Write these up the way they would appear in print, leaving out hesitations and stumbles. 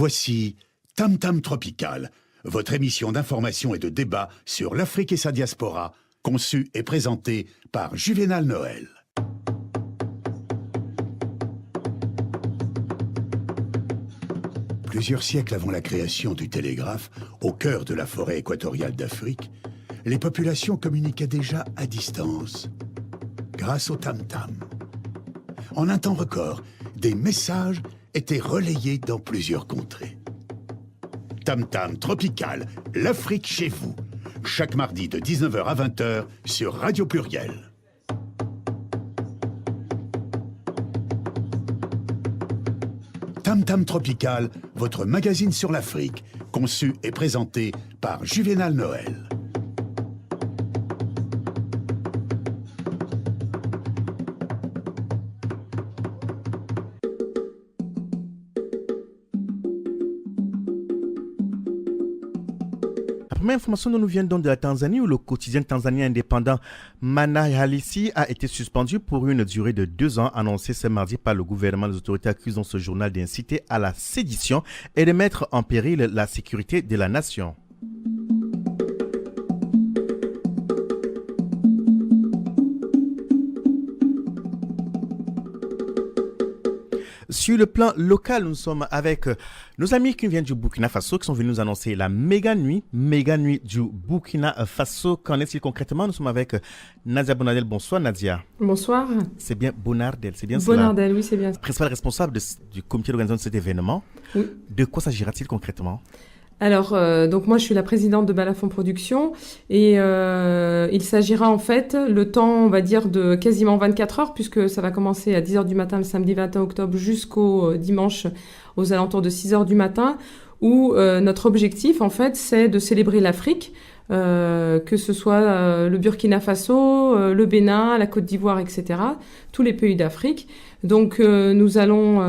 Voici Tam Tam Tropical, votre émission d'information et de débat sur l'Afrique et sa diaspora, conçue et présentée par Juvénal Noël. Plusieurs siècles avant la création du télégraphe, au cœur de la forêt équatoriale d'Afrique, les populations communiquaient déjà à distance, grâce au tam-tam. En un temps record, des messages étaient relayés dans plusieurs contrées. Tam-tam Tropical, l'Afrique chez vous, chaque mardi de 19h à 20h sur Radio Pluriel. Tam Tam Tropical, votre magazine sur l'Afrique, conçu et présenté par Juvénal Noël. La première information nous vient donc de la Tanzanie où le quotidien tanzanien indépendant Mana Halisi a été suspendu pour une durée de 2 ans, annoncé ce mardi par le gouvernement. Les autorités accusent ce journal d'inciter à la sédition et de mettre en péril la sécurité de la nation. Sur le plan local, nous sommes avec nos amis qui viennent du Burkina Faso qui sont venus nous annoncer la méga nuit du Burkina Faso. Qu'en est-il concrètement? Nous sommes avec Nadia Bonardel. Bonsoir Nadia. Bonsoir. C'est bien Bonardel, c'est bien cela? Bonardel, oui, c'est bien. Principal responsable du comité d'organisation de cet événement. Oui. De quoi s'agira-t-il concrètement? Alors, donc moi, je suis la présidente de Balafon Productions et il s'agira en fait, le temps, on va dire, de quasiment 24 heures, puisque ça va commencer à 10h du matin le samedi 21 octobre jusqu'au dimanche aux alentours de 6h du matin, où notre objectif, en fait, c'est de célébrer l'Afrique, que ce soit le Burkina Faso, le Bénin, la Côte d'Ivoire, etc., tous les pays d'Afrique. Donc nous allons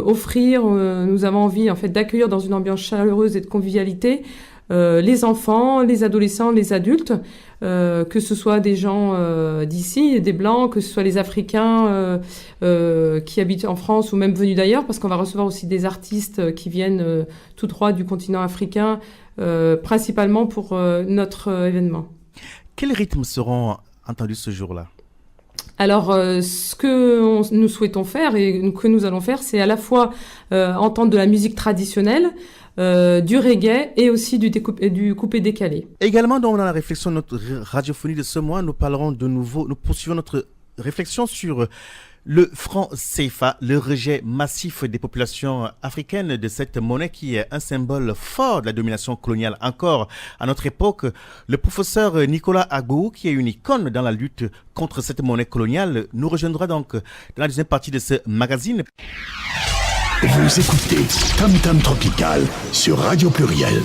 offrir, nous avons envie en fait d'accueillir dans une ambiance chaleureuse et de convivialité les enfants, les adolescents, les adultes, que ce soit des gens d'ici, des Blancs, que ce soit les Africains qui habitent en France ou même venus d'ailleurs, parce qu'on va recevoir aussi des artistes qui viennent tout droit du continent africain, principalement pour notre événement. Quels rythmes seront entendus ce jour-là? Alors, ce que nous souhaitons faire et que nous allons faire, c'est à la fois entendre de la musique traditionnelle, du reggae et aussi du coupé-décalé. Également, dans la réflexion de notre radiophonie de ce mois, nous poursuivons notre réflexion sur le franc CFA, le rejet massif des populations africaines de cette monnaie qui est un symbole fort de la domination coloniale. Encore à notre époque, le professeur Nicolas Agbou, qui est une icône dans la lutte contre cette monnaie coloniale, nous rejoindra donc dans la deuxième partie de ce magazine. Vous écoutez Tam Tam Tropical sur Radio Pluriel.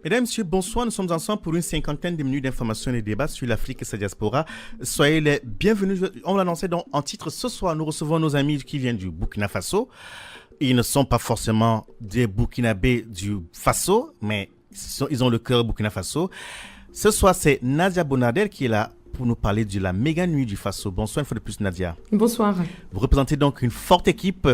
Mesdames, Messieurs, bonsoir. Nous sommes ensemble pour une 50aine de minutes d'informations et de débats sur l'Afrique et sa diaspora. Soyez les bienvenus. On l'annonçait donc en titre. Ce soir, nous recevons nos amis qui viennent du Burkina Faso. Ils ne sont pas forcément des Burkinabés du Faso, mais ils ont le cœur Burkina Faso. Ce soir, c'est Nadia Bonardel qui est là pour nous parler de la méga nuit du Faso. Bonsoir une fois de plus, Nadia. Bonsoir. Vous représentez donc une forte équipe.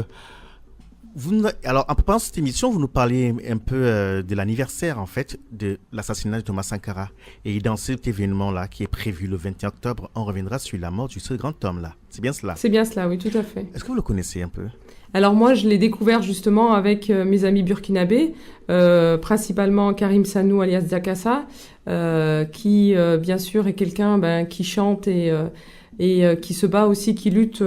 Alors, en préparant cette émission, vous nous parliez un peu de l'anniversaire, en fait, de l'assassinat de Thomas Sankara. Et dans cet événement-là, qui est prévu le 21 octobre, on reviendra sur la mort de ce grand homme-là. C'est bien cela? C'est bien cela, oui, tout à fait. Est-ce que vous le connaissez un peu? Alors moi, je l'ai découvert justement avec mes amis burkinabés, principalement Karim Sanou alias Zakassa, qui, bien sûr, est quelqu'un qui chante et qui se bat aussi, qui lutte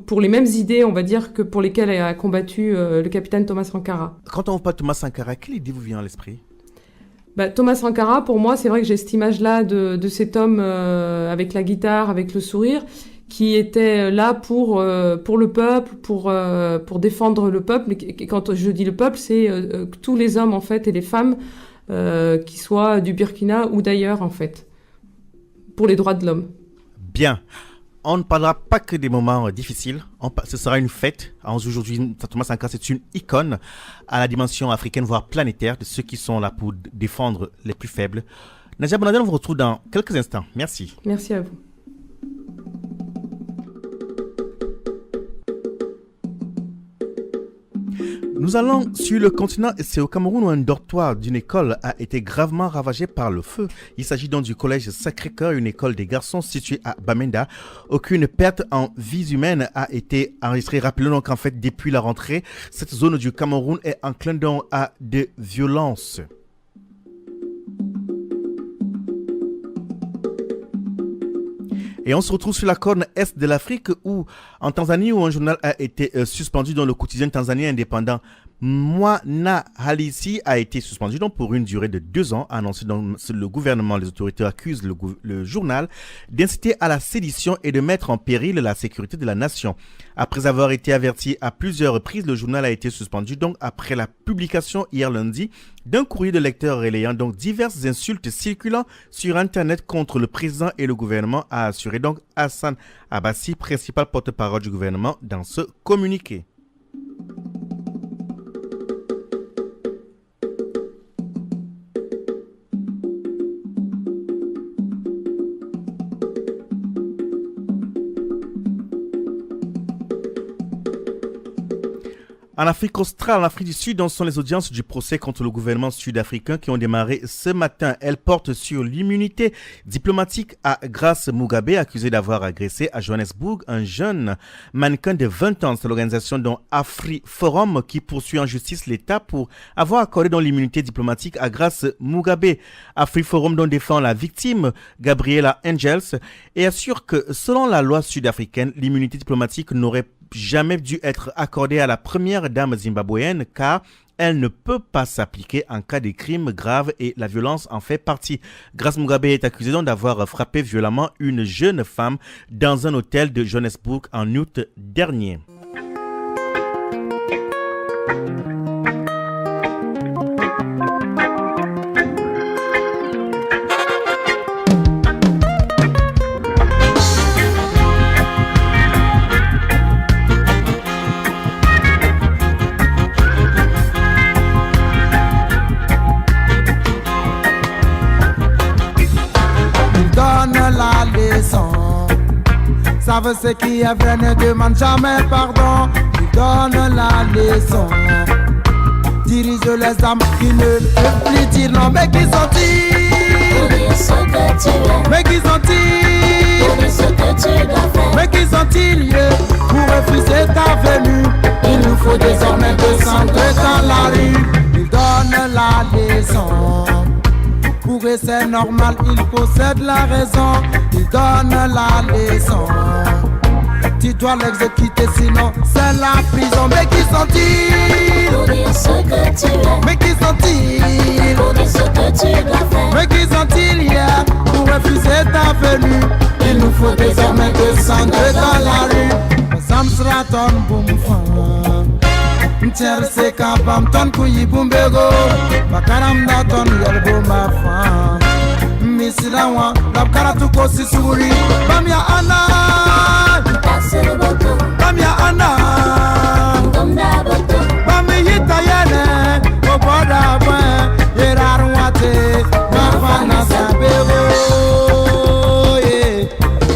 pour les mêmes idées, on va dire, que pour lesquelles a combattu le capitaine Thomas Sankara. Quand on parle de Thomas Sankara, quelle idée vous vient à l'esprit? Thomas Sankara, pour moi, c'est vrai que j'ai cette image-là de cet homme avec la guitare, avec le sourire, qui était là pour le peuple, pour défendre le peuple. Et quand je dis le peuple, c'est tous les hommes, en fait, et les femmes, qui soient du Burkina ou d'ailleurs, en fait, pour les droits de l'homme. Bien. on ne parlera pas que des moments difficiles. Ce sera une fête. Aujourd'hui, Thomas Sankara, c'est une icône à la dimension africaine, voire planétaire, de ceux qui sont là pour défendre les plus faibles. Nadia Bonadel, on vous retrouve dans quelques instants. Merci. Merci à vous. Nous allons sur le continent et c'est au Cameroun où un dortoir d'une école a été gravement ravagé par le feu. Il s'agit donc du collège Sacré-Cœur, une école des garçons située à Bamenda. Aucune perte en vies humaines a été enregistrée. Rappelons donc qu'en fait, depuis la rentrée, cette zone du Cameroun est enclin donc à des violences. Et on se retrouve sur la corne est de l'Afrique où, en Tanzanie, où un journal a été suspendu dans le quotidien tanzanien indépendant. Mwana Halisi a été suspendu donc pour une durée de 2 ans, annoncé donc le gouvernement. Les autorités accusent le journal d'inciter à la sédition et de mettre en péril la sécurité de la nation. Après avoir été averti à plusieurs reprises, le journal a été suspendu donc après la publication hier lundi d'un courrier de lecteurs relayant donc diverses insultes circulant sur Internet contre le président et le gouvernement, a assuré donc Hassan Abbassi, principal porte-parole du gouvernement, dans ce communiqué. En Afrique australe, en Afrique du Sud, ce sont les audiences du procès contre le gouvernement sud-africain qui ont démarré ce matin. Elles portent sur l'immunité diplomatique à Grace Mugabe, accusée d'avoir agressé à Johannesburg un jeune mannequin de 20 ans. C'est l'organisation dont AfriForum qui poursuit en justice l'État pour avoir accordé donc l'immunité diplomatique à Grace Mugabe. AfriForum dont défend la victime, Gabriela Angels, et assure que selon la loi sud-africaine, l'immunité diplomatique n'aurait jamais dû être accordée à la première dame zimbabwéenne car elle ne peut pas s'appliquer en cas de crime grave et la violence en fait partie. Grace Mugabe est accusée donc d'avoir frappé violemment une jeune femme dans un hôtel de Johannesburg en août dernier. Savent ce qui est vrai, ne demande jamais pardon. Il donne la leçon. Dirige les âmes qui ne peuvent plus dire non. Mais qui sont-ils? Pour dire ce que tu es. Mais qui sont-ils? Pour dire ce que tu dois faire. Mais qui sont-ils pour refuser ta venue? Il nous faut désormais descendre dans la rue. Il donne la leçon. Pour eux c'est normal, il possède la raison. Il donne la leçon. Tu dois l'exécuter sinon c'est la prison. Mais qui sont-ils? Pour dire ce que tu es. Mais qui sont-ils? Pour dire ce que tu dois faire. Mais qui sont-ils pour refuser ta venue? Il nous faut désormais descendre dans la rue. Samsraton boumfan Mtier se kapam ton kuyi bumbego Bakaram da ton yelbo mafan Misilawa Labkara tuko sisuri Bamia ana Bamia ana Bami hita yene Oboda bwen Yerarwate Mafana sabego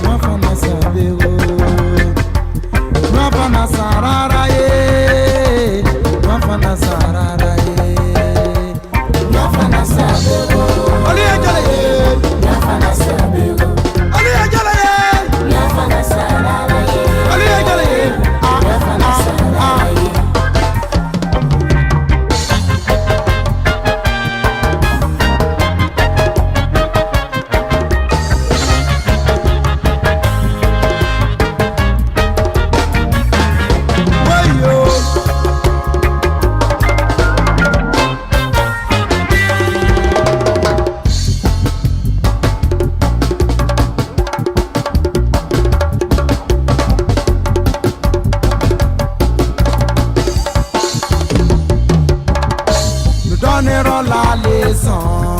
Mafana sabego Mafana sarara ye Mafana sarara ye Mafana sabego Ali ajala ye Mafana sabego Ali ajala ye Mafana sarara ye Ali ajala ye Mafana sarara ye Nous donnerons la leçon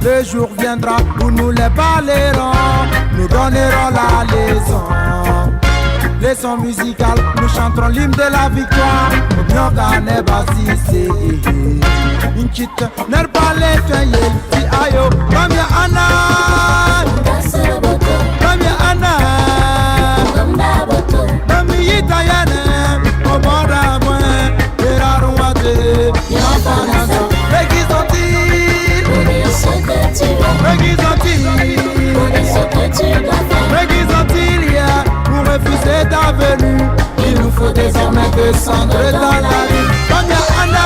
Le jour viendra où nous les balayerons, nous donnerons la leçon. Leçon musicale, nous chanterons l'hymne de la victoire. Myoga ne basise, inchita nerbale tuyel ti ayo. Kamya ana, kamya ana, kami yitayane, obora bwen, erarumate, yafanasa. Regisontil, regisontil, pour refuser ta venue, il nous faut désormais descendre dans la rue. Kamya ana.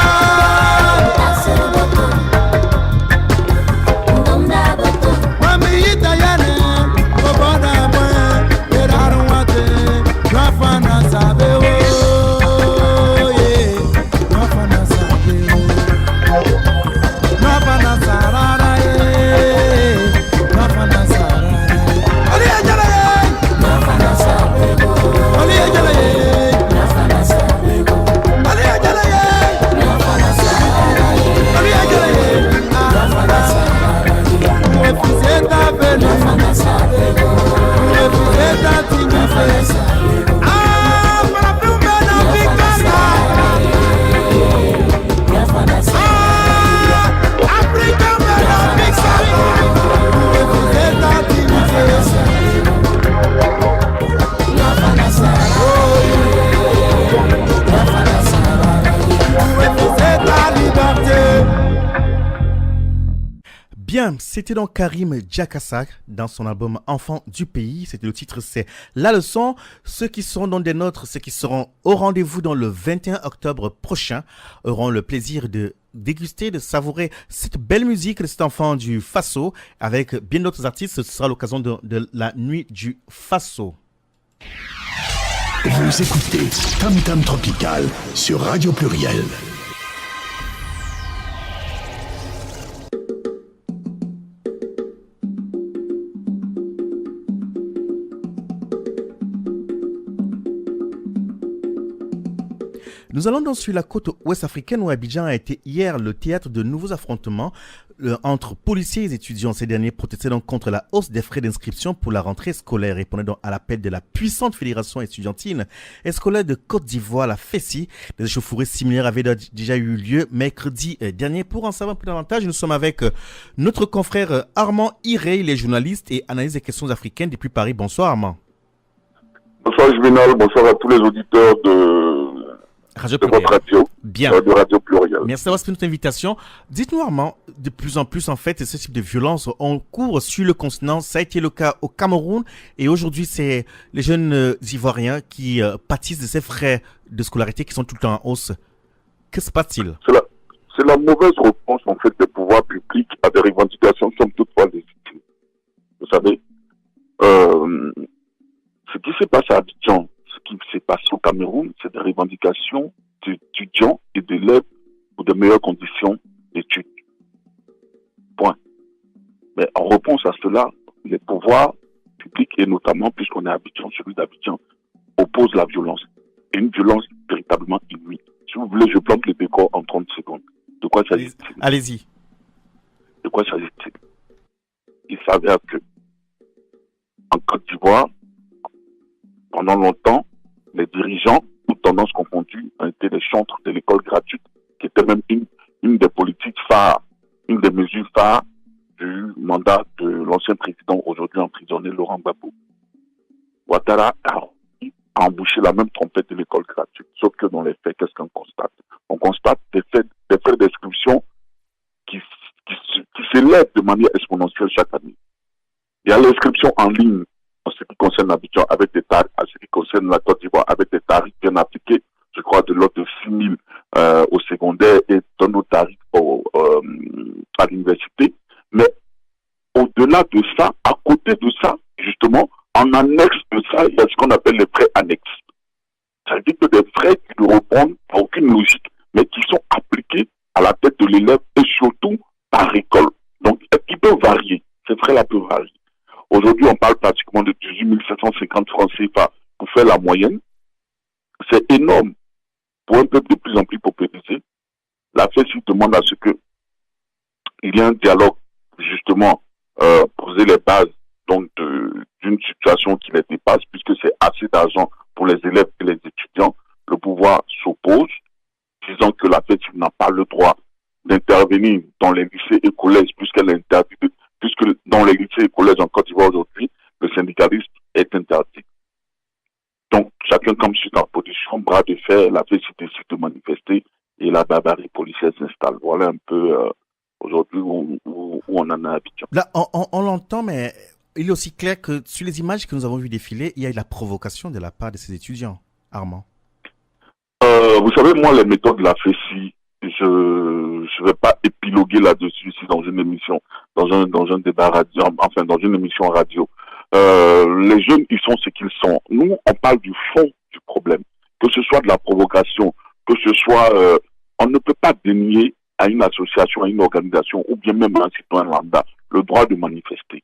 Bien, c'était donc Karim Diakassa dans son album Enfants du pays. C'était le titre, c'est La Leçon. Ceux qui seront dans des nôtres, ceux qui seront au rendez-vous dans le 21 octobre prochain, auront le plaisir de déguster, de savourer cette belle musique de cet enfant du Faso avec bien d'autres artistes. Ce sera l'occasion de la nuit du Faso. Vous écoutez Tam Tam Tropical sur Radio Pluriel. Nous allons donc sur la côte ouest africaine où Abidjan a été hier le théâtre de nouveaux affrontements entre policiers et étudiants. Ces derniers protestaient donc contre la hausse des frais d'inscription pour la rentrée scolaire, répondant donc à l'appel de la puissante fédération estudiantine et scolaire de Côte d'Ivoire, la FESI. Des échauffourées similaires avaient déjà eu lieu mercredi dernier. Pour en savoir plus davantage, nous sommes avec notre confrère Armand Iré, il est journaliste et analyse des questions africaines depuis Paris. Bonsoir Armand. Bonsoir Juvenal, bonsoir à tous les auditeurs de votre radio. Bien. De Radio Pluriel. Merci d'avoir accepté notre invitation. Dites-nous Armand, de plus en plus en fait, ce type de violence on court sur le continent. Ça a été le cas au Cameroun et aujourd'hui c'est les jeunes Ivoiriens qui pâtissent de ces frais de scolarité qui sont tout le temps en hausse. Que se passe-t-il? C'est la mauvaise réponse en fait des pouvoirs publics à des revendications qui sont toutefois légitimes. Vous savez, ce qui s'est passé à Abidjan, ce qui s'est passé au Cameroun, c'est des revendications d'étudiants et d'élèves pour de meilleures conditions d'études. Point. Mais en réponse à cela, les pouvoirs publics, et notamment, puisqu'on est à Abidjan, celui d'Abidjan, opposent la violence. Et une violence véritablement inouïe. Si vous voulez, je plante le décor en 30 secondes. De quoi s'agit-il? Allez-y. De quoi s'agit-il? Il s'avère que, en Côte d'Ivoire, pendant longtemps, les dirigeants, toutes tendances confondues, ont été les chantres de l'école gratuite, qui était même une des politiques phares, une des mesures phares du mandat de l'ancien président, aujourd'hui emprisonné, Laurent Gbagbo. Ouattara a embouché la même trompette de l'école gratuite. Sauf que dans les faits, qu'est-ce qu'on constate? On constate des frais d'inscription qui s'élèvent de manière exponentielle chaque année. Il y a l'inscription en ligne en ce qui concerne l'Abidjan avec des tarifs, en ce qui concerne la Côte d'Ivoire avec des tarifs bien appliqués, je crois de l'ordre de 6 000 au secondaire et d'un autre tarif à l'université. Mais au-delà de ça, à côté de ça, justement, en annexe de ça, il y a ce qu'on appelle les frais annexes. Ça veut dire que des frais qui ne répondent à aucune logique, mais qui sont appliqués à la tête de l'élève et surtout par école. Donc, qui peuvent varier. Ces frais-là peuvent varier. Aujourd'hui, on parle pratiquement de 18 750 francs CFA pour faire la moyenne. C'est énorme pour un peuple de plus en plus paupérisé. La FESI demande à ce que il y ait un dialogue juste justement poser les bases donc d'une situation qui les dépasse, puisque c'est assez d'argent pour les élèves et les étudiants. Le pouvoir s'oppose, disant que la FESI n'a pas le droit d'intervenir dans les lycées et collèges, puisque dans les lycées et collèges en Côte d'Ivoire aujourd'hui, le syndicalisme est interdit. Donc, chacun comme suit en position, bras de fer, la FESI décide de manifester et la barbarie policière s'installe. Voilà un peu aujourd'hui où on en a habitué. Là, on l'entend, mais il est aussi clair que sur les images que nous avons vues défiler, il y a eu la provocation de la part de ces étudiants, Armand. Vous savez, moi, les méthodes de la FESI, je vais pas épiloguer là-dessus ici dans une émission, dans un débat radio, enfin dans une émission radio. Les jeunes, ils sont ce qu'ils sont. Nous, on parle du fond du problème. Que ce soit de la provocation, que ce soit... on ne peut pas dénier à une association, à une organisation, ou bien même à un citoyen lambda, le droit de manifester.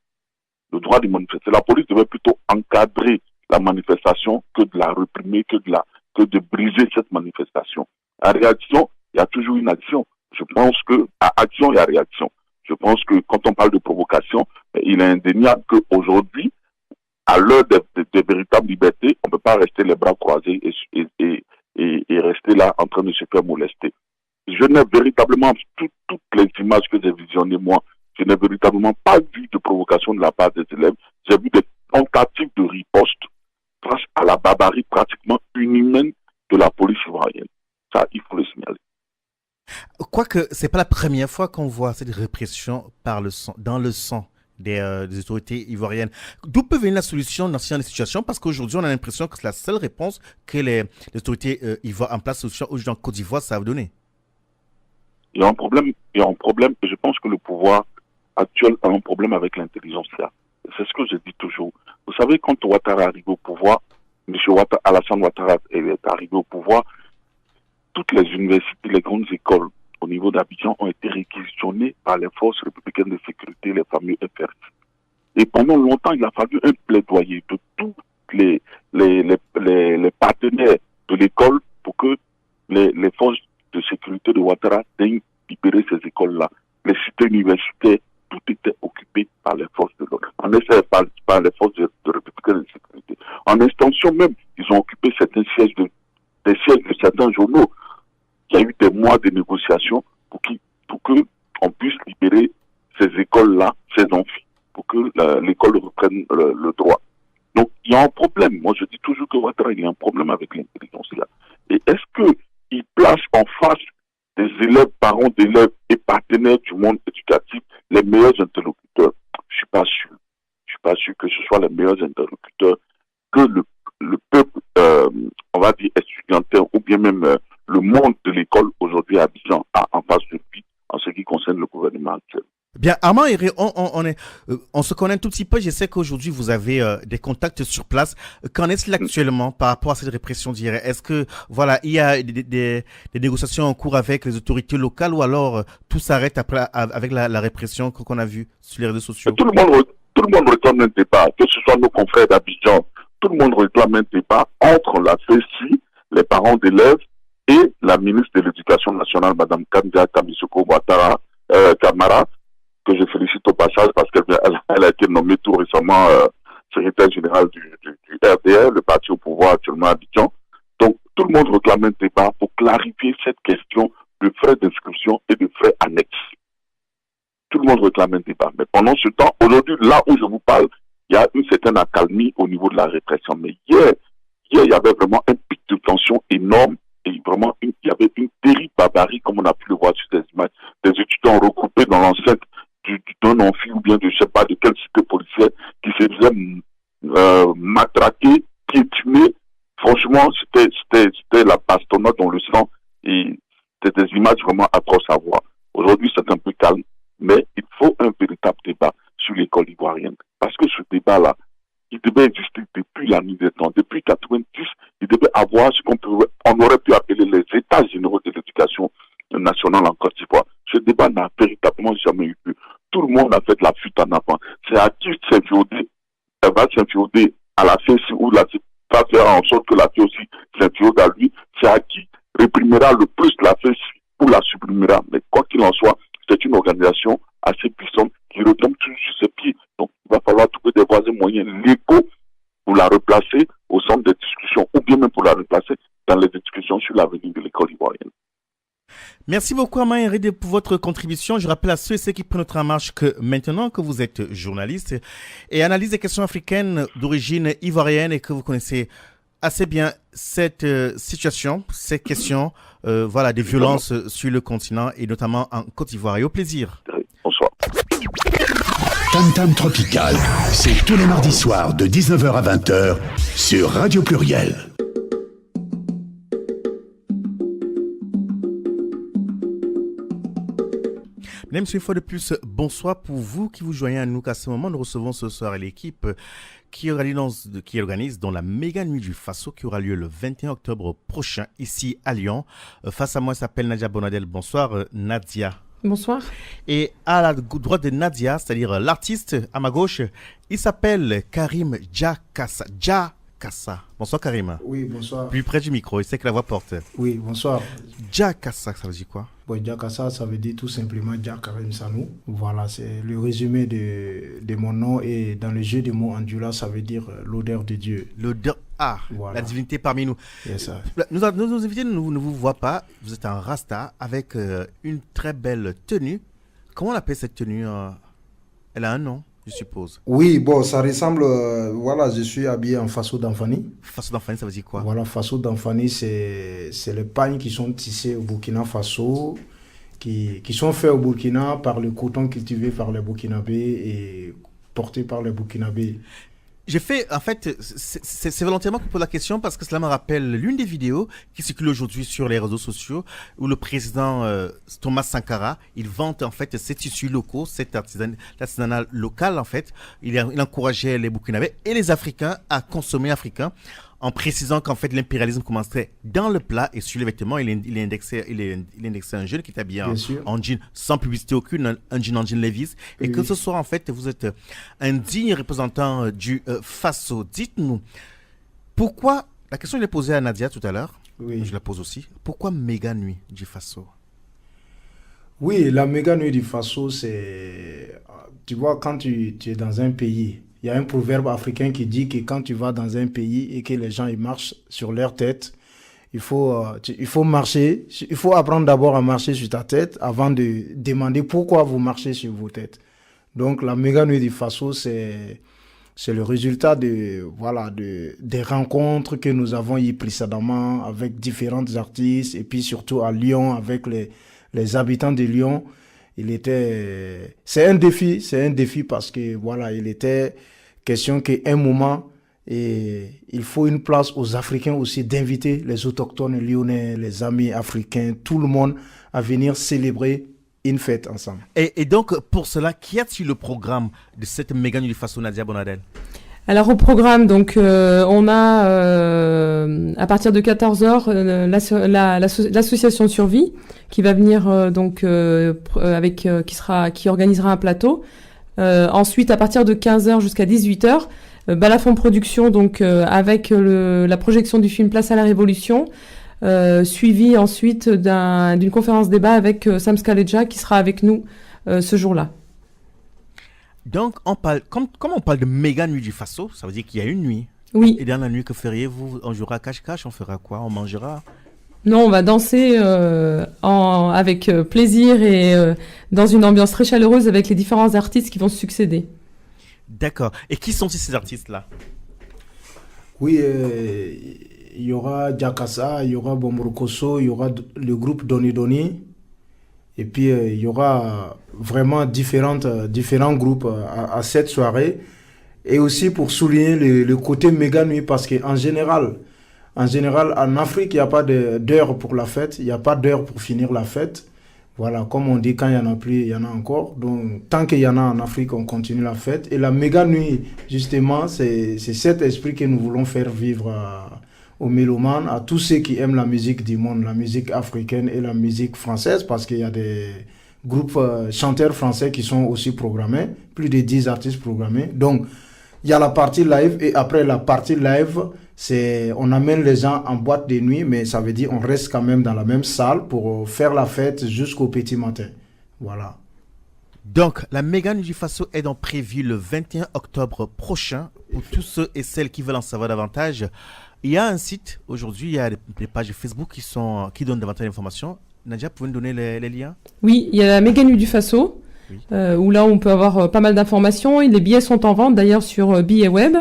Le droit de manifester. La police devait plutôt encadrer la manifestation que de la réprimer, que de briser cette manifestation. À réaction, il y a toujours une action. Je pense que à action, il y a réaction. Je pense que quand on parle de provocation, il est indéniable qu'aujourd'hui, à l'heure des véritables libertés, on ne peut pas rester les bras croisés et rester là en train de se faire molester. Je n'ai véritablement, toutes les images que j'ai visionnées, moi, je n'ai véritablement pas vu de provocation de la part des élèves. J'ai vu des tentatives de riposte face à la barbarie pratiquement inhumaine de la police ivoirienne. Ça, il faut le signaler. Quoique, c'est pas la première fois qu'on voit cette répression dans le sang des autorités ivoiriennes. D'où peut venir la solution dans ce genre de situation? Parce qu'aujourd'hui, on a l'impression que c'est la seule réponse que les autorités ivoiriennes en place aujourd'hui en Côte d'Ivoire savent donner. Il y a un problème, et je pense que le pouvoir actuel a un problème avec l'intelligence là. C'est ce que je dis toujours. Vous savez, quand Ouattara est arrivé au pouvoir, M. Alassane Ouattara est arrivé au pouvoir, toutes les universités, les grandes écoles au niveau d'Abidjan ont été réquisitionnées par les forces républicaines de sécurité, les fameux FRC. Et pendant longtemps, il a fallu un plaidoyer de tous les partenaires de l'école pour que les forces de sécurité de Ouattara daignent libérer ces écoles-là. Les cités universitaires, tout était occupé par les forces de l'ordre. En effet, par les forces de républicaines de sécurité. En extension même, ils ont occupé certains sièges des sièges de certains journaux. Il y a eu des mois de négociations pour que on puisse libérer ces écoles-là, ces amphis, pour que l'école reprenne le droit. Donc, il y a un problème. Moi, je dis toujours que Ouattara, il y a un problème avec l'intelligence là. Et est-ce qu'il place en face des élèves, parents d'élèves et partenaires du monde éducatif les meilleurs interlocuteurs? Je suis pas sûr. Je suis pas sûr que ce soit les meilleurs interlocuteurs que le peuple, on va dire étudiantin, ou bien même le monde de l'école aujourd'hui à Abidjan a en face de lui en ce qui concerne le gouvernement actuel. Bien, Armand, on se connaît un tout petit peu. Je sais qu'aujourd'hui, vous avez des contacts sur place. Qu'en est-il actuellement par rapport à cette répression d'hier? Est-ce que, voilà, il y a des négociations en cours avec les autorités locales ou alors tout s'arrête après avec la répression qu'on a vue sur les réseaux sociaux? Tout le monde réclame un débat, que ce soit nos confrères d'Abidjan. Tout le monde réclame un débat entre la FESI, les parents d'élèves et la ministre de l'Éducation nationale, Mme Kandia Kamisoko Kamara, que je félicite au passage parce qu'elle a été nommée tout récemment secrétaire générale du RDR, le parti au pouvoir actuellement à Abidjan. Donc, tout le monde réclame un débat pour clarifier cette question de frais d'inscription et de frais annexes. Tout le monde réclame un débat. Mais pendant ce temps, aujourd'hui, là où je vous parle, il y a une certaine accalmie au niveau de la répression. Mais hier, il y avait vraiment un pic de tension énorme et vraiment, il y avait une terrible barbarie, comme on a pu le voir sur des images, des étudiants regroupés dans l'enceinte d'un amphi ou bien de je sais pas de quelle cité policière qui se faisaient matraquer, piétiner. Franchement, c'était la bastonnade dans le sang et c'était des images vraiment atroces à voir. Aujourd'hui, c'est un peu calme, mais il faut un véritable débat sur l'école ivoirienne. Parce que ce débat-là, il devait exister depuis la nuit des temps. Depuis 90, il devait avoir ce on aurait pu appeler les états généraux de l'éducation nationale en Côte d'Ivoire. Ce débat n'a véritablement jamais eu lieu. Tout le monde a fait la fuite en avant. C'est à qui s'infioder, elle va s'infioder à la FESI ou va faire en sorte que la FESI aussi s'infiode à lui. C'est à qui réprimera le plus la FESI ou la supprimera. Mais quoi qu'il en soit, c'est une organisation assez puissante qui il retombe toujours sur ses pieds. Donc, il va falloir trouver des voies et moyens légaux pour la replacer au centre des discussions, ou bien même pour la replacer dans les discussions sur l'avenir de l'école ivoirienne. Merci beaucoup, Ama Henry, pour votre contribution. Je rappelle à ceux et ceux qui prennent notre en marche que maintenant que vous êtes journaliste et analyse des questions africaines d'origine ivoirienne et que vous connaissez assez bien cette situation, ces questions, des violences sur le continent et notamment en Côte d'Ivoire. Et au plaisir. Bonsoir. Tam Tam Tropical, c'est tous les mardis soirs de 19h à 20h sur Radio Pluriel. Mesdames, une fois de plus, bonsoir pour vous qui vous joignez à nous. À ce moment, nous recevons ce soir l'équipe qui organise dans la méga nuit du Faso qui aura lieu le 21 octobre prochain ici à Lyon. Face à moi, elle s'appelle Nadia Bonadel. Bonsoir Nadia. Bonsoir. Et à la droite de Nadia, c'est-à-dire l'artiste à ma gauche, il s'appelle Karim Djakassa. Bonsoir Karim. Oui, bonsoir. Plus près du micro, il sait que la voix porte. Oui, bonsoir. Djakassa, ça veut dire quoi? Bon, Djakassa, ça veut dire tout simplement Djak Karim Sanou. Voilà, c'est le résumé de mon nom, et dans le jeu de mots Andjula, ça veut dire l'odeur de Dieu. L'odeur, voilà. La divinité parmi nous. Yes, nos invités ne vous voient pas, vous êtes en rasta avec une très belle tenue. Comment on appelle cette tenue? Elle a un nom, je suppose. Oui, bon, ça ressemble, je suis habillé en faso d'Anfani. Faso d'Anfani, ça veut dire quoi? Voilà, faso d'Anfani, c'est les pagnes qui sont tissés au Burkina Faso, qui sont faits au Burkina par le coton cultivé par les Burkinabés et porté par les Burkinabés. J'ai fait, en fait, c'est volontairement que je pose la question parce que cela me rappelle l'une des vidéos qui circule aujourd'hui sur les réseaux sociaux où le président Thomas Sankara, il vante en fait ces tissus locaux, cet artisanat local en fait. Il encourageait les Burkinabés et les Africains à consommer africain en précisant qu'en fait l'impérialisme commencerait dans le plat et sur les vêtements. Il indexait un jeune qui est habillé en jean sans publicité aucune, un jean Levi's. Et que ce soir en fait vous êtes un digne représentant du Faso. Dites-nous, pourquoi, la question je l'ai posée à Nadia tout à l'heure, je la pose aussi, pourquoi méga nuit du Faso? Oui, la méga nuit du Faso, c'est, tu vois, quand tu es dans un pays, il y a un proverbe africain qui dit que quand tu vas dans un pays et que les gens ils marchent sur leur tête, il faut marcher, il faut apprendre d'abord à marcher sur ta tête avant de demander pourquoi vous marchez sur vos têtes. Donc la méga nuit du Faso, c'est le résultat des rencontres que nous avons eues précédemment avec différents artistes et puis surtout à Lyon avec les habitants de Lyon. C'est un défi parce que voilà, il était question qu'à un moment, il faut une place aux Africains aussi d'inviter les autochtones lyonnais, les amis africains, tout le monde à venir célébrer une fête ensemble. Et donc, pour cela, qu'y a-t-il le programme de cette méga nuit du Faso, Nadia Bonadel? Alors au programme, donc on a à partir de 14h l'association Survie qui va venir qui organisera un plateau. Ensuite à partir de 15h jusqu'à 18h, Balafon Production donc avec la projection du film Place à la Révolution, suivi ensuite d'une conférence débat avec Sam Skaleja qui sera avec nous ce jour-là. Donc, comme on parle de méga nuit du Faso, ça veut dire qu'il y a une nuit. Oui. Et dans la nuit, que feriez-vous? On jouera cache-cache, on fera quoi? On mangera? Non, on va danser avec plaisir et dans une ambiance très chaleureuse avec les différents artistes qui vont se succéder. D'accord. Et qui sont ces artistes-là? Oui, il y aura Djakassa, il y aura Bomorokoso, il y aura le groupe Doni Doni. Et puis, il y aura vraiment différents groupes à cette soirée. Et aussi pour souligner le côté méga nuit, parce qu'en général, en Afrique, il n'y a pas d'heure pour la fête. Il n'y a pas d'heure pour finir la fête. Voilà, comme on dit, quand il n'y en a plus, il y en a encore. Donc, tant qu'il y en a en Afrique, on continue la fête. Et la méga nuit, justement, c'est cet esprit que nous voulons faire vivre aux mélomanes, à tous ceux qui aiment la musique du monde, la musique africaine et la musique française, parce qu'il y a des groupes chanteurs français qui sont aussi programmés, plus de 10 artistes programmés. Donc, il y a la partie live, et après la partie live, on amène les gens en boîte de nuit, mais ça veut dire on reste quand même dans la même salle pour faire la fête jusqu'au petit matin. Voilà. Donc, la Méga Nuit du Faso est donc prévue le 21 octobre prochain. Pour tous ceux et celles qui veulent en savoir davantage, il y a un site, aujourd'hui, il y a des pages Facebook qui donnent davantage d'informations. Nadia, pouvez nous donner les liens? Oui, il y a la Méga Nuit du Faso, Oui. où là on peut avoir pas mal d'informations. Et les billets sont en vente d'ailleurs sur Billets Web.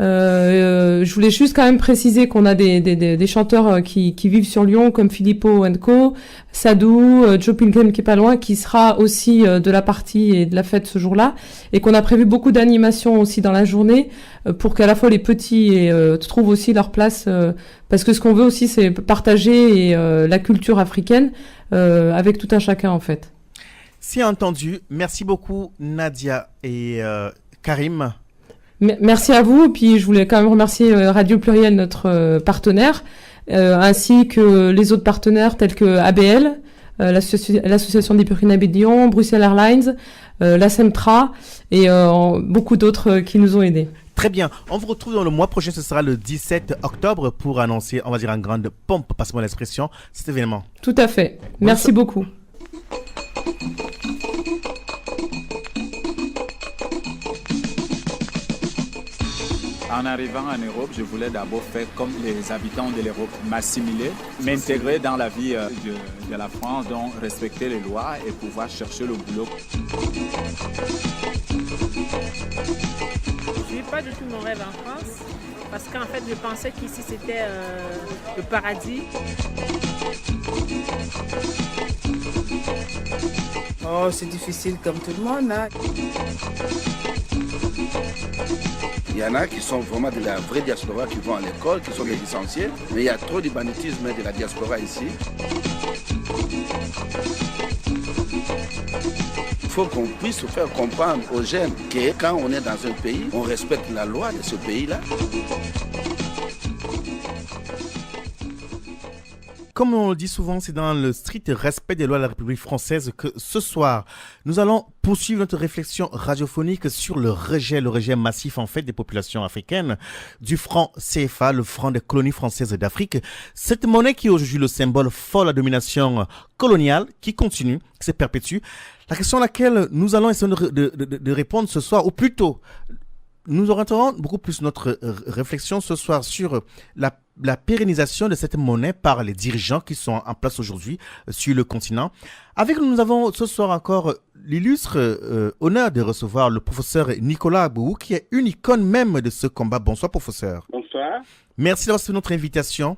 Je voulais juste quand même préciser qu'on a des chanteurs qui vivent sur Lyon comme Filippo Co, Sadou, Joe Pilgrim qui est pas loin, qui sera aussi de la partie et de la fête ce jour-là, et qu'on a prévu beaucoup d'animations aussi dans la journée pour qu'à la fois les petits trouvent aussi leur place, parce que ce qu'on veut aussi c'est partager la culture africaine avec tout un chacun en fait. C'est entendu. Merci beaucoup Nadia et Karim. Merci à vous. Et puis je voulais quand même remercier Radio Pluriel, notre partenaire, ainsi que les autres partenaires tels que ABL, l'association des Burkinabés de Lyon, Bruxelles Airlines, la SEMTRA et beaucoup d'autres qui nous ont aidés. Très bien. On vous retrouve dans le mois prochain. Ce sera le 17 octobre pour annoncer, on va dire en grande pompe, passe-moi l'expression, cet événement. Tout à fait. Merci beaucoup. En arrivant en Europe, je voulais d'abord faire comme les habitants de l'Europe, m'assimiler, m'intégrer dans la vie de la France, donc respecter les lois et pouvoir chercher le boulot. Je ne vis pas du tout mon rêve en France, parce qu'en fait, je pensais qu'ici, c'était le paradis. Oh, c'est difficile comme tout le monde, hein. Il y en a qui sont vraiment de la vraie diaspora, qui vont à l'école, qui sont des licenciés, mais il y a trop de banditisme de la diaspora ici. Il faut qu'on puisse faire comprendre aux jeunes que quand on est dans un pays, on respecte la loi de ce pays-là. Comme on le dit souvent, c'est dans le strict respect des lois de la République française que ce soir, nous allons poursuivre notre réflexion radiophonique sur le rejet massif en fait des populations africaines du franc CFA, le franc des colonies françaises d'Afrique. Cette monnaie qui est aujourd'hui le symbole fort de la domination coloniale qui continue, qui se perpétue. La question à laquelle nous allons essayer de répondre ce soir, ou plutôt, nous orienterons beaucoup plus notre réflexion ce soir sur la pérennisation de cette monnaie par les dirigeants qui sont en place aujourd'hui sur le continent. Avec nous, nous avons ce soir encore l'illustre honneur de recevoir le professeur Nicolas Abou, qui est une icône même de ce combat. Bonsoir, professeur. Bonsoir. Merci d'avoir accepté notre invitation.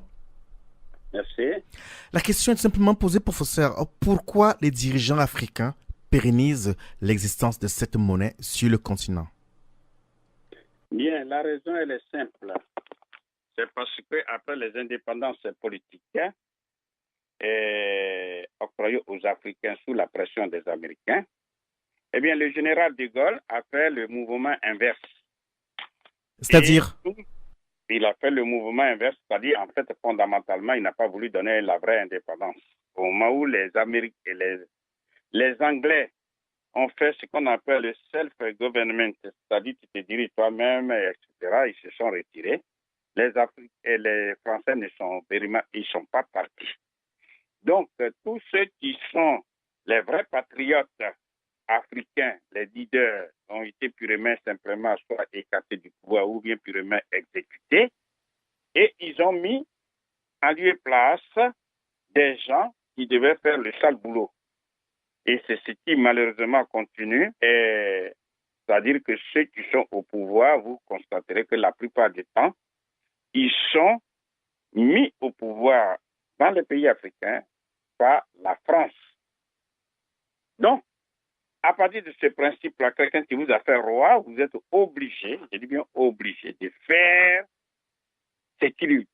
Merci. La question est simplement posée, professeur. Pourquoi les dirigeants africains pérennisent l'existence de cette monnaie sur le continent? Bien, la raison, elle est simple. C'est parce qu'après les indépendances politiques octroyées aux Africains sous la pression des Américains, eh bien, le général de Gaulle a fait le mouvement inverse. C'est-à-dire? Il a fait le mouvement inverse, c'est-à-dire, en fait, fondamentalement, il n'a pas voulu donner la vraie indépendance. Au moment où les Américains et les Anglais ont fait ce qu'on appelle le self-government, c'est-à-dire tu te diriges toi-même, etc. Ils se sont retirés. Les Français ne sont pas partis. Donc, tous ceux qui sont les vrais patriotes africains, les leaders, ont été purement simplement soit écartés du pouvoir ou bien purement exécutés. Et ils ont mis en lieu et place des gens qui devaient faire le sale boulot. Et c'est ce qui malheureusement continue. C'est-à-dire que ceux qui sont au pouvoir, vous constaterez que la plupart du temps, ils sont mis au pouvoir dans les pays africains par la France. Donc, à partir de ce principe-là, quelqu'un qui vous a fait roi, vous êtes obligé, je dis bien obligé, de faire ce qu'il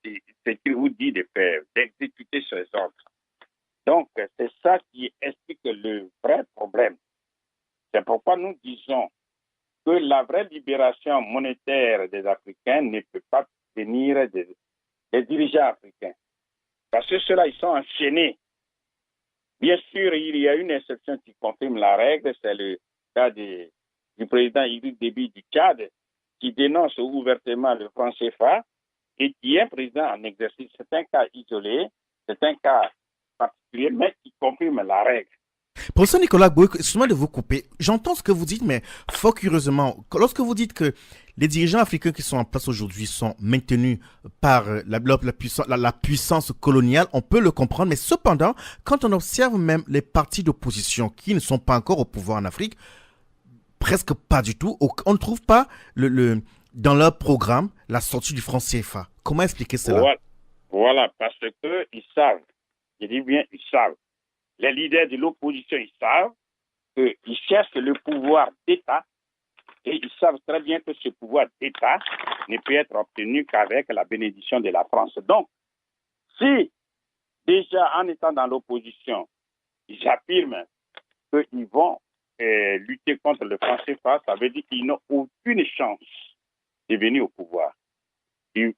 vous dit de faire, d'exécuter ses ordres. Donc, c'est ça qui explique le vrai problème. C'est pourquoi nous disons que la vraie libération monétaire des Africains ne peut pas venir des dirigeants africains. Parce que ceux-là, ils sont enchaînés. Bien sûr, il y a une exception qui confirme la règle, c'est le cas du président Idriss Déby du Tchad, qui dénonce ouvertement le franc CFA et qui est un président en exercice. C'est un cas isolé, c'est un cas particulier, mais qui confirme la règle. Professeur Nicolas Bouyk, excusez-moi de vous couper. J'entends ce que vous dites, mais fort curieusement, lorsque vous dites que les dirigeants africains qui sont en place aujourd'hui sont maintenus par la puissance coloniale, on peut le comprendre, mais cependant, quand on observe même les partis d'opposition qui ne sont pas encore au pouvoir en Afrique, presque pas du tout, on ne trouve pas dans leur programme la sortie du franc CFA. Comment expliquer cela? Voilà, parce que ils savent, je dis bien, ils savent. Les leaders de l'opposition, ils savent qu'ils cherchent le pouvoir d'État et ils savent très bien que ce pouvoir d'État ne peut être obtenu qu'avec la bénédiction de la France. Donc, si déjà en étant dans l'opposition, ils affirment qu'ils vont lutter contre le franc CFA, ça veut dire qu'ils n'ont aucune chance de venir au pouvoir. Et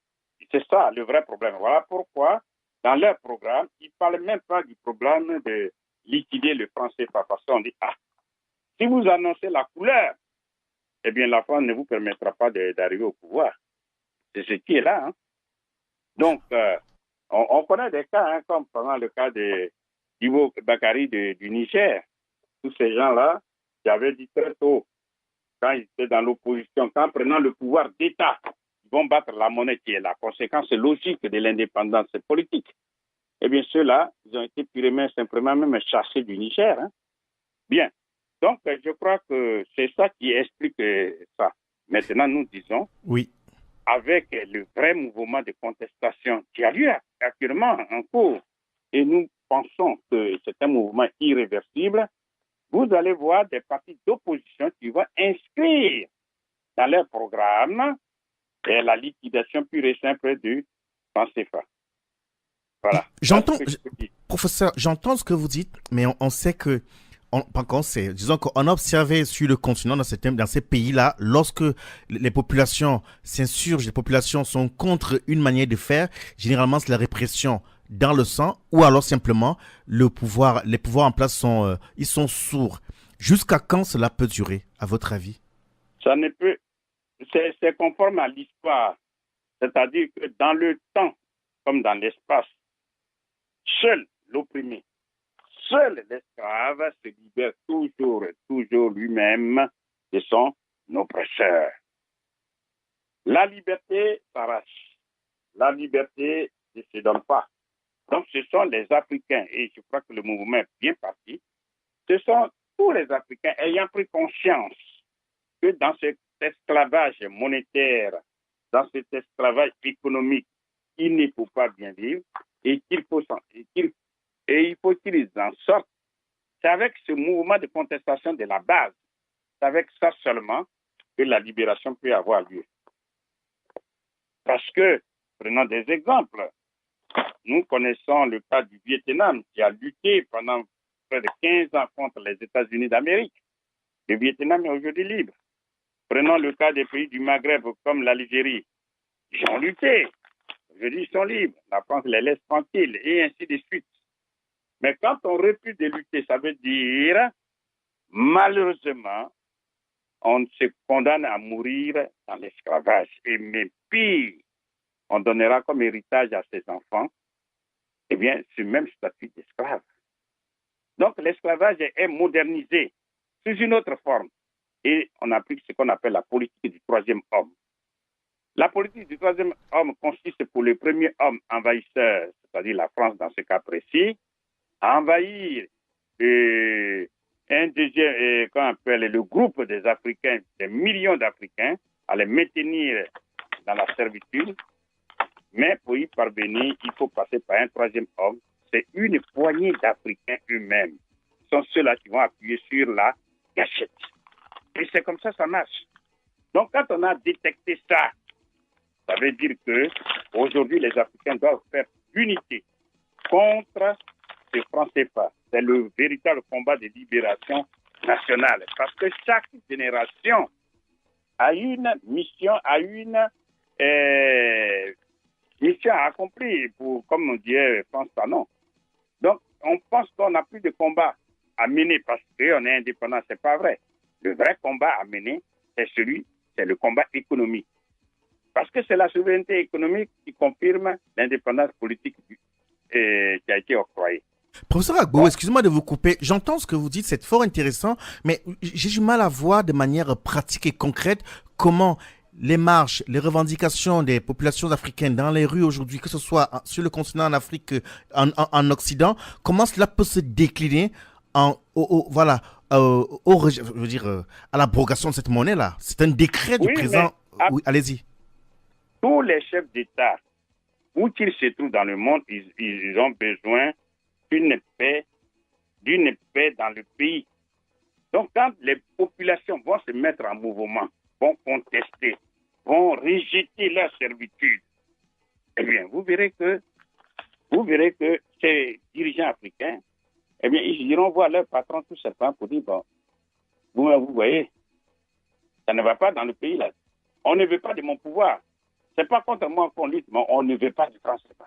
c'est ça le vrai problème. Voilà pourquoi dans leur programme, ils ne parlent même pas du problème de liquider le franc CFA parce qu'on dit, si vous annoncez la couleur, eh bien la France ne vous permettra pas d'arriver au pouvoir. C'est ce qui est là. Hein. Donc, on connaît des cas, comme pendant le cas de Ivo Bakari du Niger. Tous ces gens-là, j'avais dit très tôt, quand ils étaient dans l'opposition, qu'en prenant le pouvoir d'État, ils vont battre la monnaie qui est la conséquence logique de l'indépendance politique. Eh bien, ceux-là, ils ont été purement, simplement même chassés du Niger. Hein. Bien. Donc, je crois que c'est ça qui explique ça. Maintenant, nous disons, oui, avec le vrai mouvement de contestation qui a lieu actuellement en cours, et nous pensons que c'est un mouvement irréversible, vous allez voir des partis d'opposition qui vont inscrire dans leur programme la liquidation pure et simple du franc CFA. Voilà. Professeur, j'entends ce que vous dites, mais on sait que, disons qu'on a observé sur le continent, dans ces pays-là, lorsque les populations s'insurgent, les populations sont contre une manière de faire, généralement c'est la répression dans le sang, ou alors simplement les pouvoirs en place sont sourds. Jusqu'à quand cela peut durer, à votre avis? Ça ne peut. C'est conforme à l'histoire. C'est-à-dire que dans le temps, comme dans l'espace, seul l'opprimé, seul l'esclave se libère toujours lui-même de son oppresseur. La liberté s'arrache. La liberté ne se donne pas. Donc, ce sont les Africains, et je crois que le mouvement est bien parti, ce sont tous les Africains ayant pris conscience que dans cet esclavage monétaire, dans cet esclavage économique, il ne faut pas bien vivre et il faut qu'ils en sortent. C'est avec ce mouvement de contestation de la base, c'est avec ça seulement que la libération peut avoir lieu. Parce que, prenons des exemples, nous connaissons le cas du Vietnam qui a lutté pendant près de 15 ans contre les États-Unis d'Amérique. Le Vietnam est aujourd'hui libre. Prenons le cas des pays du Maghreb comme l'Algérie. Ils ont lutté. Aujourd'hui, ils sont libres. La France les laisse tranquilles et ainsi de suite. Mais quand on refuse de lutter, ça veut dire, malheureusement, on se condamne à mourir dans l'esclavage. Et même pire, on donnera comme héritage à ses enfants, eh bien, ce même statut d'esclave. Donc, l'esclavage est modernisé sous une autre forme. Et on applique ce qu'on appelle la politique du troisième homme. La politique du troisième homme consiste pour le premier homme envahisseur, c'est-à-dire la France dans ce cas précis, à envahir un deuxième, qu'on appelle le groupe des Africains, des millions d'Africains, à les maintenir dans la servitude. Mais pour y parvenir, il faut passer par un troisième homme. C'est une poignée d'Africains eux-mêmes. Ce sont ceux-là qui vont appuyer sur la gâchette. Et c'est comme ça marche. Donc, quand on a détecté ça, ça veut dire que aujourd'hui les Africains doivent faire unité contre ce franc CFA. C'est le véritable combat de libération nationale. Parce que chaque génération a une mission, mission à accomplir, comme on dirait France Fanon. Donc, on pense qu'on n'a plus de combat à mener parce qu'on est indépendant. C'est pas vrai. Le vrai combat à mener, c'est le combat économique. Parce que c'est la souveraineté économique qui confirme l'indépendance politique qui a été octroyée. Professeur Agbo, excusez-moi de vous couper. J'entends ce que vous dites, c'est fort intéressant, mais j'ai du mal à voir de manière pratique et concrète comment les marches, les revendications des populations africaines dans les rues aujourd'hui, que ce soit sur le continent en Afrique, en Occident, comment cela peut se décliner voilà, je veux dire, à l'abrogation de cette monnaie-là. C'est un décret du président. Oui, allez-y. Tous les chefs d'État, où qu'ils se trouvent dans le monde, ils ont besoin d'une paix dans le pays. Donc, quand les populations vont se mettre en mouvement, vont contester, vont rejeter leur servitude, eh bien, vous verrez que ces dirigeants africains, eh bien, ils iront voir leur patron tout simplement pour dire, bon, vous voyez, ça ne va pas dans le pays là. On ne veut pas de mon pouvoir. C'est pas contre moi qu'on lutte, mais on ne veut pas du franc CFA.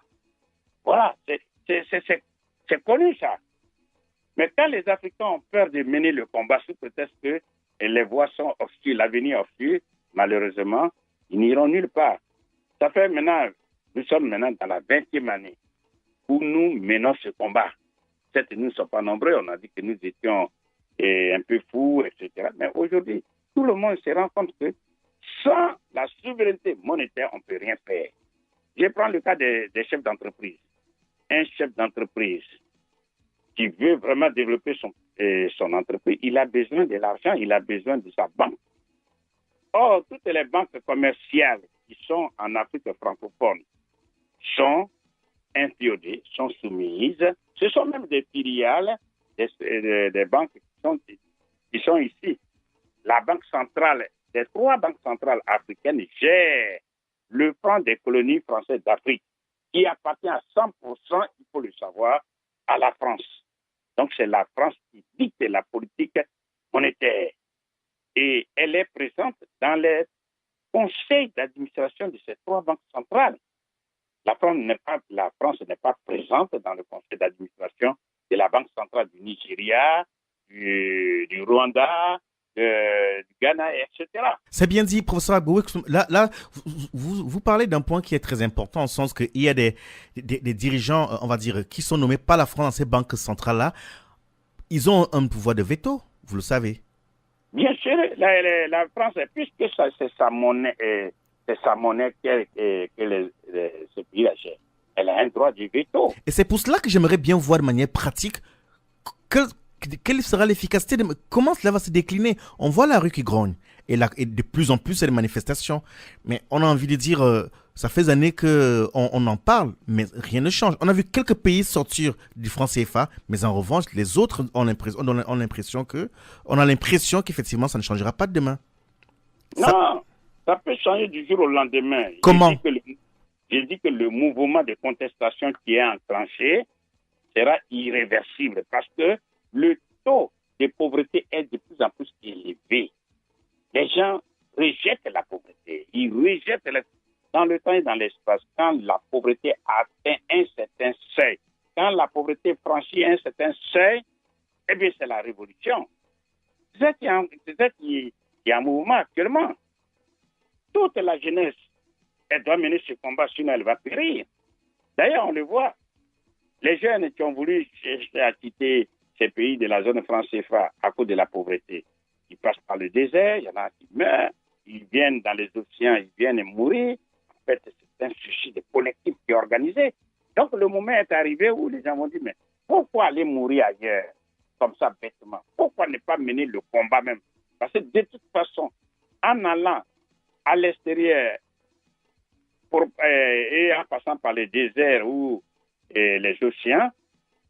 Voilà, c'est connu ça. Mais quand les Africains ont peur de mener le combat sous prétexte que les voies sont obscures, l'avenir obscur, malheureusement, ils n'iront nulle part. Ça fait maintenant, nous sommes maintenant dans la 20e année où nous menons ce combat. Certes, nous ne sommes pas nombreux, on a dit que nous étions un peu fous, etc. Mais aujourd'hui, tout le monde se rend compte que sans la souveraineté monétaire, on ne peut rien faire. Je prends le cas des chefs d'entreprise. Un chef d'entreprise qui veut vraiment développer son entreprise, il a besoin de l'argent, il a besoin de sa banque. Or, toutes les banques commerciales qui sont en Afrique francophone sont inféodées, sont soumises. Ce sont même des filiales des banques qui sont ici. La banque centrale, les 3 banques centrales africaines gèrent le franc des colonies françaises d'Afrique, qui appartient à 100%, il faut le savoir, à la France. Donc, c'est la France qui dicte la politique monétaire. Et elle est présente dans les conseils d'administration de ces 3 banques centrales. La France n'est pas présente dans le conseil d'administration de la Banque centrale du Nigeria, du Rwanda, du Ghana, etc. C'est bien dit, professeur Agbo. Là vous parlez d'un point qui est très important, au sens qu'il y a des dirigeants, on va dire, qui sont nommés par la France dans ces banques centrales-là. Ils ont un pouvoir de veto, vous le savez. Bien sûr, la France, puisque c'est sa monnaie que ce pays achète, elle a un droit de veto. Et c'est pour cela que j'aimerais bien voir de manière pratique quelle sera l'efficacité, comment cela va se décliner. On voit la rue qui grogne et de plus en plus il y a des manifestations. Mais on a envie de dire, ça fait des années qu'on en parle, mais rien ne change. On a vu quelques pays sortir du franc CFA, mais en revanche, les autres on a l'impression qu'effectivement ça ne changera pas demain. Non, ça peut changer du jour au lendemain. Comment? J'ai dit que le mouvement de contestation qui est enclenché sera irréversible parce que le taux de pauvreté est de plus en plus élevé. Les gens rejettent la pauvreté. Ils rejettent dans le temps et dans l'espace. Quand la pauvreté atteint un certain seuil, quand la pauvreté franchit un certain seuil, eh bien, c'est la révolution. C'est ça qui est en mouvement actuellement. Toute la jeunesse, elle doit mener ce combat, sinon elle va périr. D'ailleurs, on le voit. Les jeunes qui ont voulu chercher à quitter ces pays de la zone franc CFA à cause de la pauvreté, ils passent par le désert, il y en a qui meurent, ils viennent dans les océans, ils viennent mourir. En fait, c'est un suicide collectif qui est organisé. Donc, le moment est arrivé où les gens vont dire, mais pourquoi aller mourir ailleurs, comme ça, bêtement? Pourquoi ne pas mener le combat même? Parce que de toute façon, en allant à l'extérieur et en passant par les déserts ou les océans,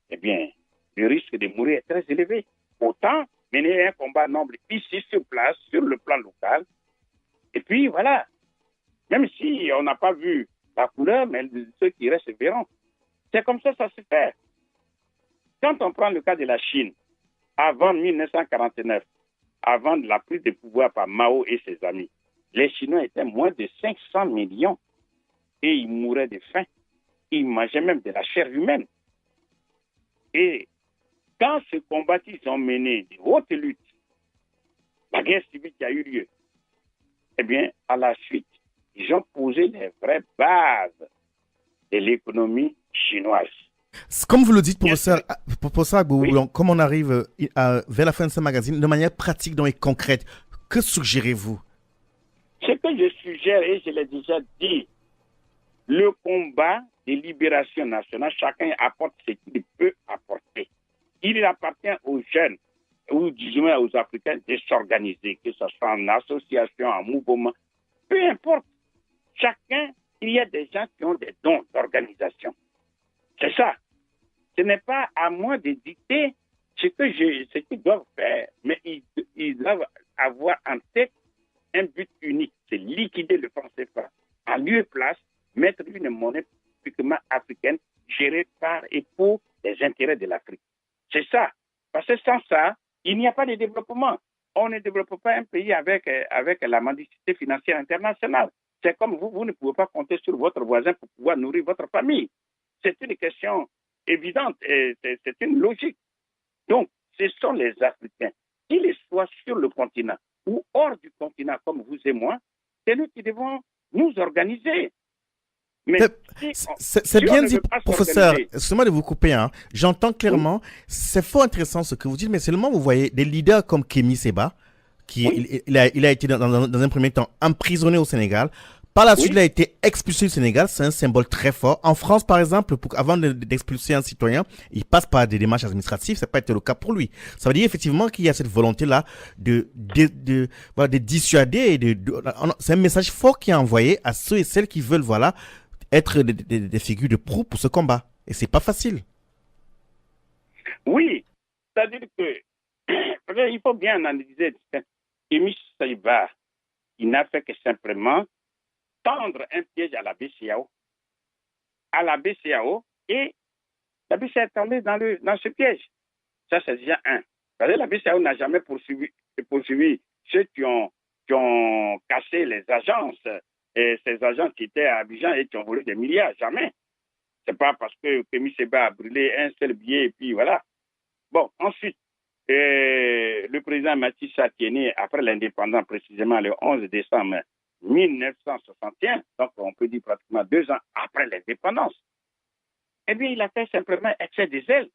eh bien, le risque de mourir est très élevé. Autant mener un combat noble ici sur place, sur le plan local. Et puis voilà, même si on n'a pas vu la couleur, mais ceux qui restent verront. C'est comme ça se fait. Quand on prend le cas de la Chine, avant 1949, avant la prise de pouvoir par Mao et ses amis, les Chinois étaient moins de 500 millions et ils mouraient de faim. Ils mangeaient même de la chair humaine. Et quand ce combat, ils ont mené de hautes luttes, la guerre civile qui a eu lieu, eh bien, à la suite, ils ont posé les vraies bases de l'économie chinoise. Comme vous le dites, Bien professeur Agbou, Oui. donc, comme on arrive vers la fin de ce magazine, de manière pratique donc, et concrète, que suggérez-vous? Ce que je suggère, et je l'ai déjà dit, le combat de libération nationale, chacun apporte ce qu'il peut apporter. Il appartient aux jeunes, ou du moins aux Africains, de s'organiser, que ce soit en association, en mouvement, peu importe. Chacun, il y a des gens qui ont des dons d'organisation. C'est ça. Ce n'est pas à moi de dicter ce qu'ils doivent faire, mais ils doivent avoir en tête un but unique, c'est liquider le franc CFA. En lieu et place, mettre une monnaie typiquement africaine gérée par et pour les intérêts de l'Afrique. C'est ça. Parce que sans ça, il n'y a pas de développement. On ne développe pas un pays avec la mendicité financière internationale. C'est comme vous ne pouvez pas compter sur votre voisin pour pouvoir nourrir votre famille. C'est une question évidente et c'est une logique. Donc, ce sont les Africains, qu'ils soient sur le continent ou hors du continent comme vous et moi, c'est nous qui devons nous organiser. Mais C'est bien dit, professeur. Excusez-moi de vous couper. Hein. J'entends clairement, c'est fort intéressant ce que vous dites, mais seulement vous voyez des leaders comme Kémy Séba, il a été dans un premier temps emprisonné au Sénégal. Par la suite, il a été expulsé du Sénégal. C'est un symbole très fort. En France, par exemple, avant d'expulser un citoyen, il passe par des démarches administratives. Ça n'a pas été le cas pour lui. Ça veut dire effectivement qu'il y a cette volonté-là de dissuader. C'est un message fort qui est envoyé à ceux et celles qui veulent, être des figures de proue pour ce combat. Et c'est pas facile. Oui. C'est-à-dire que, il faut bien analyser. Kémy Séba, il n'a fait que simplement tendre un piège à la BCEAO. Et la BCEAO est tombée dans ce piège. Ça, c'est déjà un. Parce que la BCEAO n'a jamais poursuivi ceux qui ont cassé les agences, et ces agents qui étaient à Abidjan et qui ont volé des milliards. Jamais. C'est pas parce que Kémy Séba a brûlé un seul billet et puis voilà. Bon, ensuite, le président Macky Sall qui est né après l'indépendance, précisément le 11 décembre 1961, donc on peut dire pratiquement 2 ans après l'indépendance, eh bien, il a fait simplement excès des ailes.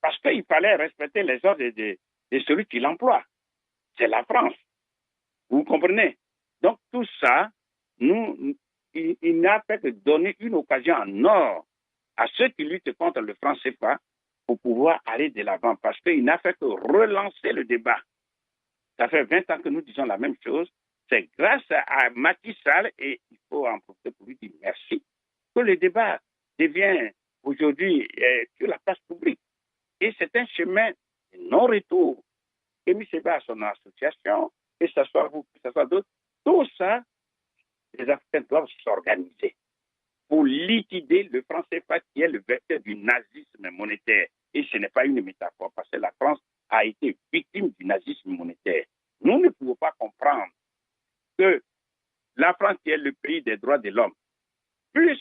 Parce qu'il fallait respecter les ordres de celui qui l'emploie. C'est la France. Vous comprenez? Donc, tout ça, il n'a fait que donner une occasion en or à ceux qui luttent contre le franc CFA pour pouvoir aller de l'avant. Parce qu'il n'a fait que relancer le débat. Ça fait 20 ans que nous disons la même chose. C'est grâce à Macky Sall, et il faut en profiter pour lui dire merci, que le débat devient aujourd'hui sur la place publique. Et c'est un chemin de non-retour. Kémy Séba a son association, que ce soit vous, que ce soit d'autres, tout ça, les Africains doivent s'organiser pour liquider le franc CFA qui est le vecteur du nazisme monétaire. Et ce n'est pas une métaphore, parce que la France a été victime du nazisme monétaire. Nous ne pouvons pas comprendre que la France, qui est le pays des droits de l'homme, puisse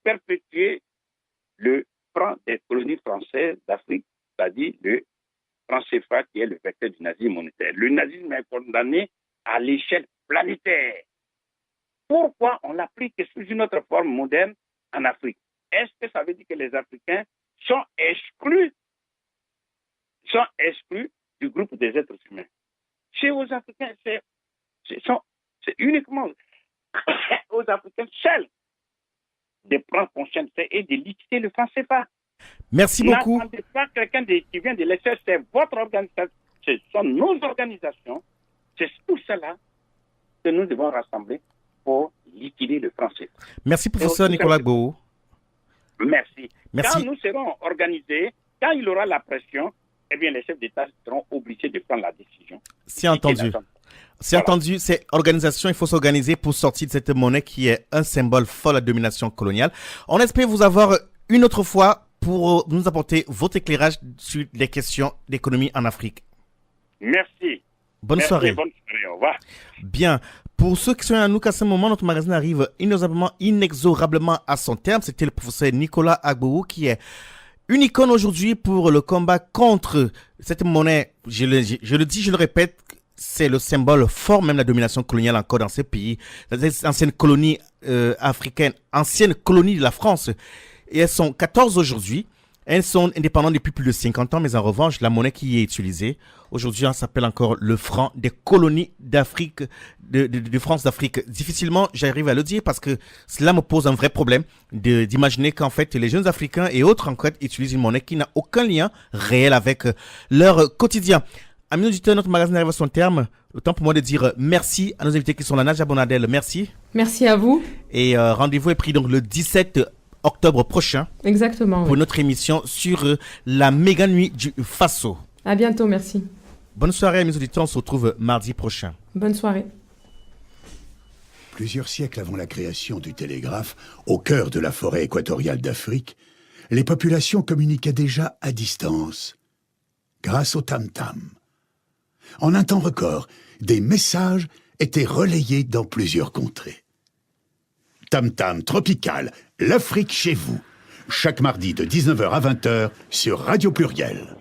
perpétuer le franc des colonies françaises d'Afrique, c'est-à-dire le franc CFA qui est le vecteur du nazisme monétaire. Le nazisme est condamné à l'échelle planétaire. Pourquoi on l'applique sous une autre forme moderne en Afrique? Est-ce que ça veut dire que les Africains sont exclus du groupe des êtres humains? Chez aux Africains, c'est uniquement aux Africains seuls de prendre conscience et de liquider le franc CFA. Merci beaucoup. N'attendez pas quelqu'un qui vient de l'extérieur, c'est votre organisation, ce sont nos organisations, c'est tout cela que nous devons rassembler pour liquider le franc CFA. Merci, professeur Nicolas Agbou. Merci. Merci. Quand nous serons organisés, quand il y aura la pression, eh bien les chefs d'État seront obligés de prendre la décision. C'est entendu. C'est entendu, c'est organisation, il faut s'organiser pour sortir de cette monnaie qui est un symbole fort de la domination coloniale. On espère vous avoir une autre fois pour nous apporter votre éclairage sur les questions d'économie en Afrique. Merci. Bonne soirée. Bonne soirée, au revoir. Bien. Pour ceux qui sont à nous, qu'à ce moment, notre magazine arrive inexorablement à son terme. C'était le professeur Nicolas Agbou qui est une icône aujourd'hui pour le combat contre cette monnaie. Je le dis, je le répète, c'est le symbole fort même de la domination coloniale encore dans ces pays, les anciennes colonies africaines, anciennes colonies de la France. et elles sont 14 aujourd'hui. Elles sont indépendantes depuis plus de 50 ans, mais en revanche, la monnaie qui y est utilisée, aujourd'hui, on s'appelle encore le franc des colonies d'Afrique, de France d'Afrique. Difficilement, j'arrive à le dire parce que cela me pose un vrai problème d'imaginer qu'en fait, les jeunes Africains et autres, en fait, utilisent une monnaie qui n'a aucun lien réel avec leur quotidien. Amis auditeurs, notre magazine arrive à son terme. Le temps pour moi de dire merci à nos invités qui sont là. Nadja Bonadel, merci. Merci à vous. Et rendez-vous est pris donc le 17 octobre prochain. Exactement. Pour notre émission sur la méga nuit du Faso. À bientôt, merci. Bonne soirée, mes auditeurs. On se retrouve mardi prochain. Bonne soirée. Plusieurs siècles avant la création du télégraphe, au cœur de la forêt équatoriale d'Afrique, les populations communiquaient déjà à distance, grâce au tam-tam. En un temps record, des messages étaient relayés dans plusieurs contrées. Tam-tam tropical, l'Afrique chez vous. Chaque mardi de 19h à 20h sur Radio Pluriel.